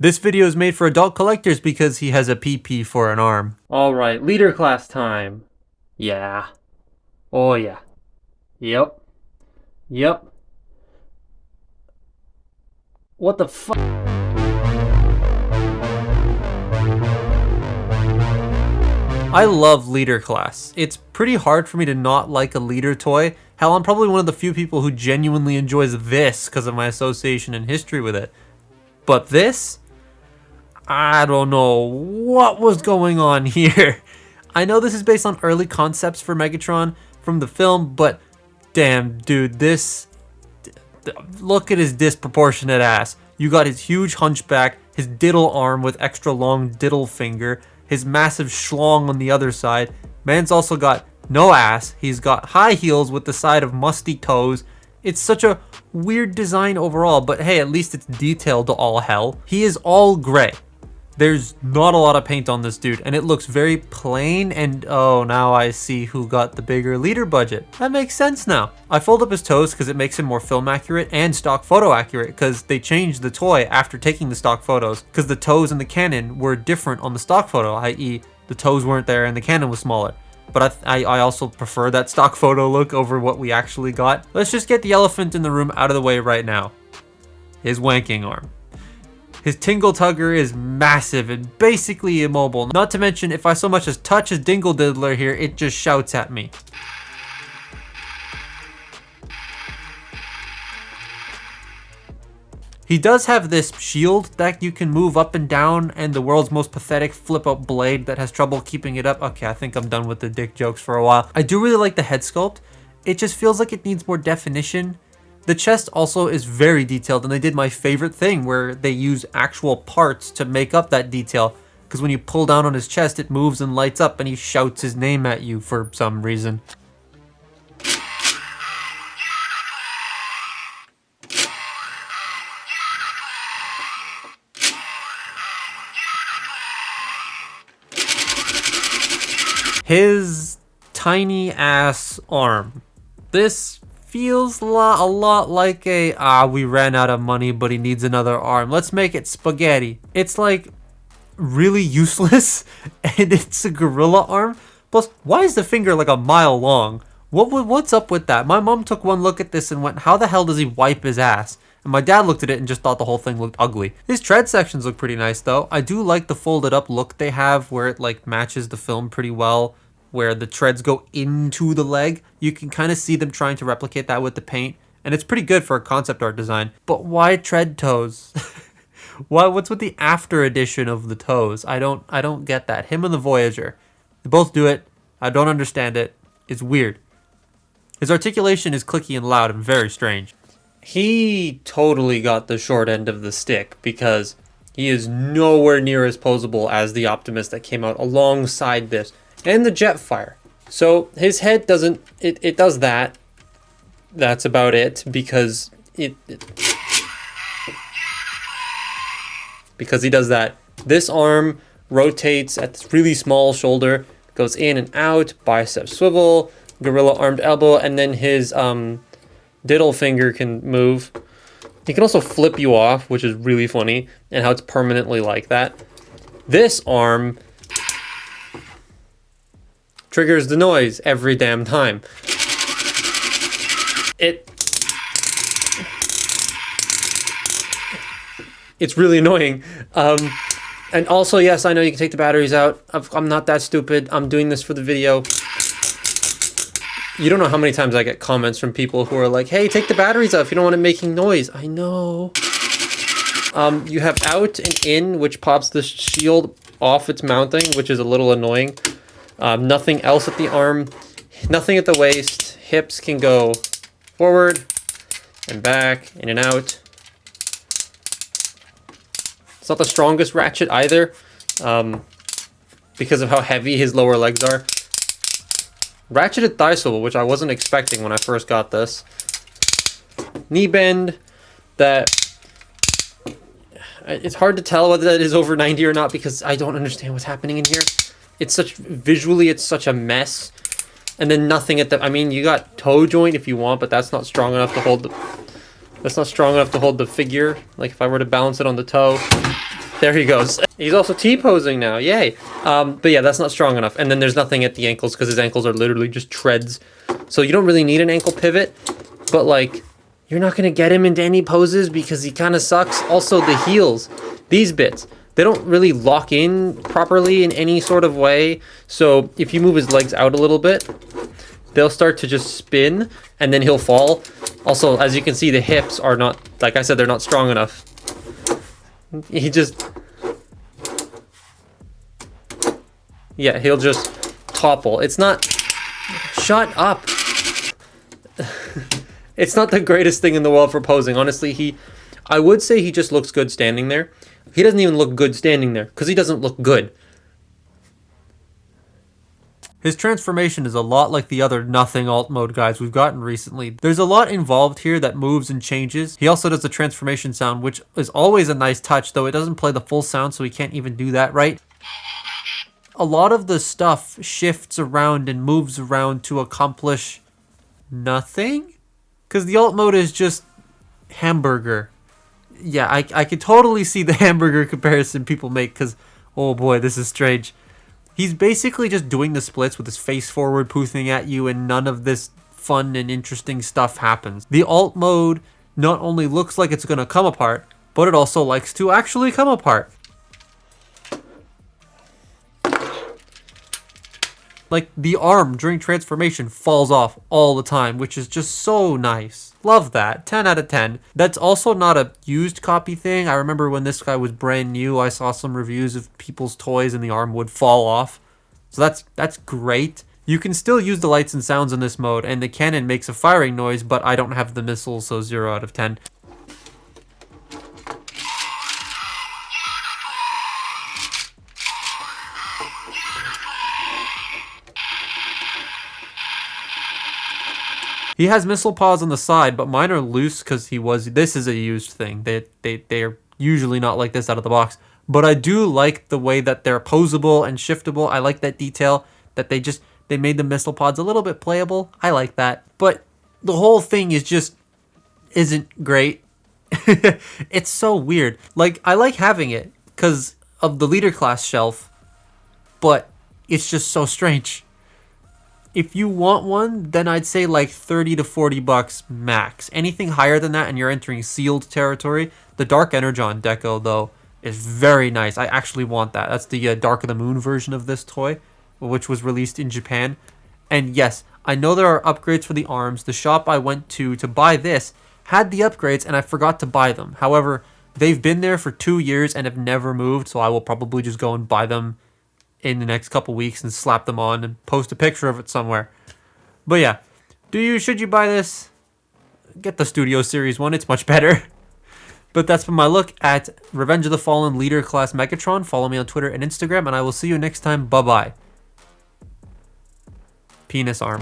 This video is made for adult collectors because he has a PP for an arm. Alright, leader class time. Yeah. Oh yeah. Yep. Yep. What the fuck? I love leader class. It's pretty hard for me to not like a leader toy. Hell, I'm probably one of the few people who genuinely enjoys this because of my association and history with it. But this? I don't know what was going on here. I know this is based on early concepts for Megatron from the film, but damn, dude, this... Look at his disproportionate ass. You got his huge hunchback, his diddle arm with extra long diddle finger, his massive schlong on the other side. Man's also got no ass. He's got high heels with the side of musty toes. It's such a weird design overall, but hey, at least it's detailed to all hell. He is all gray. There's not a lot of paint on this dude, and it looks very plain, and oh, now I see who got the bigger leader budget. That makes sense now. I fold up his toes because it makes him more film accurate and stock photo accurate, because they changed the toy after taking the stock photos, because the toes in the Canon were different on the stock photo, i.e. the toes weren't there and the Canon was smaller. But I also prefer that stock photo look over what we actually got. Let's just get the elephant in the room out of the way right now. His wanking arm. His tingle tugger is massive and basically immobile. Not to mention, if I so much as touch his dingle diddler here, it just shouts at me. He does have this shield that you can move up and down, and the world's most pathetic flip-up blade that has trouble keeping it up. Okay, I think I'm done with the dick jokes for a while. I do really like the head sculpt. It just feels like it needs more definition. The chest also is very detailed, and they did my favorite thing where they use actual parts to make up that detail, because when you pull down on his chest, it moves and lights up and he shouts his name at you for some reason. His tiny ass arm. This feels a lot like we ran out of money, but he needs another arm. Let's make it spaghetti. It's like really useless, and it's a gorilla arm. Plus, why is the finger like a mile long? What's up with that? My mom took one look at this and went, how the hell does he wipe his ass? And my dad looked at it and just thought the whole thing looked ugly. His tread sections look pretty nice though. I do like the folded up look they have where it like matches the film pretty well, where the treads go into the leg. You can kind of see them trying to replicate that with the paint, and it's pretty good for a concept art design. But why tread toes? What's with the after edition of the toes? I don't get that. Him and the Voyager, they both do it. I don't understand it. It's weird. His articulation is clicky and loud and very strange. He totally got the short end of the stick because he is nowhere near as posable as the Optimus that came out alongside this. And the Jetfire. So his head doesn't, it does that. That's about it because because he does that. This arm rotates at this really small shoulder, goes in and out, bicep swivel, gorilla armed elbow, and then his diddle finger can move. He can also flip you off, which is really funny, and how it's permanently like that. This arm triggers the noise every damn time. It's really annoying. And also, yes, I know you can take the batteries out. I'm not that stupid. I'm doing this for the video. You don't know how many times I get comments from people who are like, hey, take the batteries out if you don't want it making noise. I know. You have out and in, which pops the shield off its mounting, which is a little annoying. Nothing else at the arm, nothing at the waist. Hips can go forward and back, in and out. It's not the strongest ratchet either, because of how heavy his lower legs are. Ratcheted thigh swivel, which I wasn't expecting when I first got this. Knee bend, that... It's hard to tell whether that is over 90 or not because I don't understand what's happening in here. Visually, it's such a mess. And then nothing at the, I mean, you got toe joint if you want, but that's not strong enough to hold the figure. Like if I were to balance it on the toe, there he goes. He's also T-posing now, yay. But yeah, that's not strong enough. And then there's nothing at the ankles because his ankles are literally just treads. So you don't really need an ankle pivot, but like, you're not gonna get him into any poses because he kind of sucks. Also the heels, these bits, they don't really lock in properly in any sort of way. So if you move his legs out a little bit, they'll start to just spin and then he'll fall. Also, as you can see, the hips are not, like I said, they're not strong enough. He just, yeah, he'll just topple. It's not, shut up. It's not the greatest thing in the world for posing. Honestly, I would say he just looks good standing there. He doesn't even look good standing there because he doesn't look good. His transformation is a lot like the other nothing alt mode guys we've gotten recently. There's a lot involved here that moves and changes. He also does the transformation sound, which is always a nice touch, though it doesn't play the full sound, so he can't even do that right. A lot of the stuff shifts around and moves around to accomplish nothing? Because the alt mode is just hamburger. Yeah, I could totally see the hamburger comparison people make because, oh boy, this is strange. He's basically just doing the splits with his face forward, poofing at you, and none of this fun and interesting stuff happens. The alt mode not only looks like it's going to come apart, but it also likes to actually come apart. Like, the arm during transformation falls off all the time, which is just so nice. Love that. 10 out of 10. That's also not a used copy thing. I remember when this guy was brand new, I saw some reviews of people's toys and the arm would fall off. So that's great. You can still use the lights and sounds in this mode, and the cannon makes a firing noise, but I don't have the missile, so 0 out of 10. He has missile paws on the side, but mine are loose because this is a used thing. They're usually not like this out of the box. But I do like the way that they're posable and shiftable. I like that detail that they made the missile pods a little bit playable. I like that. But the whole thing isn't great. It's so weird. Like, I like having it because of the leader class shelf, but it's just so strange. If you want one, then I'd say like 30 to 40 bucks max. Anything higher than that and you're entering sealed territory. The Dark Energon deco, though, is very nice. I actually want that. That's the Dark of the Moon version of this toy, which was released in Japan. And yes, I know there are upgrades for the arms. The shop I went to buy this had the upgrades and I forgot to buy them. However, they've been there for 2 years and have never moved, so I will probably just go and buy them in the next couple weeks and slap them on and post a picture of it somewhere. But yeah, should you buy this? Get the Studio Series one, it's much better. But that's been my look at Revenge of the Fallen Leader Class Megatron. Follow me on Twitter and Instagram, and I will see you next time. Bye-bye. Penis arm.